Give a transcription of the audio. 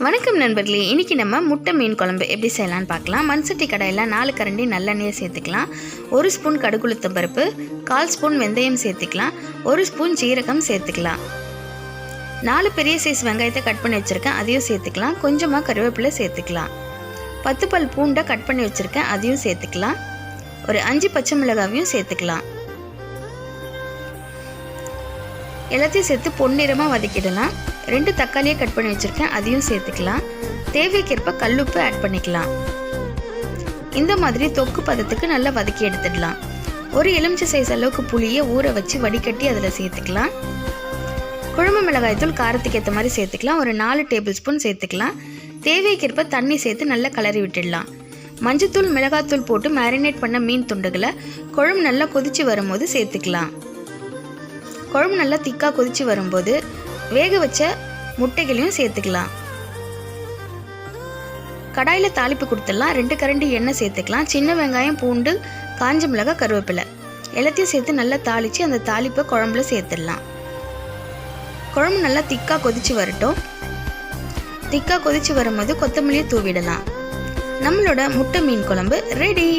வணக்கம் நண்பர்களே, இன்றைக்கி நம்ம முட்டை மீன் குழம்பு எப்படி செய்யலான்னு பார்க்கலாம். மண் சட்டி கடாயில் 4 கரண்டி நல்லெண்ணெயை சேர்த்துக்கலாம். 1 ஸ்பூன் கடுகுளுத்தம் பருப்பு, 1/4 ஸ்பூன் வெந்தயம் சேர்த்துக்கலாம். 1 ஸ்பூன் ஜீரகம் சேர்த்துக்கலாம். 4 பெரிய சைஸ் வெங்காயத்தை கட் பண்ணி வச்சுருக்கேன், அதையும் சேர்த்துக்கலாம். கொஞ்சமாக கருவேப்பிலை சேர்த்துக்கலாம். 10 பல் பூண்டை கட் பண்ணி வச்சுருக்கேன், அதையும் சேர்த்துக்கலாம். ஒரு 5 பச்சை மிளகாவையும் சேர்த்துக்கலாம். எல்லாத்தையும் சேர்த்து பொன்னிறமாக வதக்கிடலாம். 2 தக்காளியை கட் பண்ணி வச்சுருக்கேன், அதையும் சேர்த்துக்கலாம். தேவைக்கேற்ப கல்லுப்பு ஆட் பண்ணிக்கலாம். இந்த மாதிரி தொக்கு பதத்துக்கு நல்லா வதக்கி எடுத்துடலாம். ஒரு எலுமிச்சை சைஸ் அளவுக்கு புளியை ஊற வச்சு வடிகட்டி அதில் சேர்த்துக்கலாம். குழம்பு மிளகாய்த்தூள் காரத்துக்கு ஏற்ற மாதிரி சேர்த்துக்கலாம். ஒரு 4 டேபிள் ஸ்பூன் சேர்த்துக்கலாம். தேவைக்கேற்ப தண்ணி சேர்த்து நல்லா கிளறி விட்டுடலாம். மஞ்சத்தூள் மிளகாத்தூள் போட்டு மேரினேட் பண்ண மீன் துண்டுகளை குழம்பு நல்லா கொதித்து வரும்போது சேர்த்துக்கலாம். குழம்பு நல்லா திக்காக கொதித்து வரும்போது வேக வச்ச முட்டைகளையும் சேர்த்துக்கலாம். கடாயில் தாளிப்பு கொடுத்துடலாம். 2 கரண்டி எண்ணெய் சேர்த்துக்கலாம். சின்ன வெங்காயம், பூண்டு, காஞ்ச மிளகாய், கருவேப்பிலை எல்லாத்தையும் சேர்த்து நல்லா தாளித்து அந்த தாளிப்பை குழம்புல சேர்த்துடலாம். குழம்பு நல்லா திக்காக கொதித்து வரட்டும். திக்காக கொதித்து வரும்போது கொத்தமல்லியை தூவிடலாம். நம்மளோட முட்டை மீன் குழம்பு ரெடி.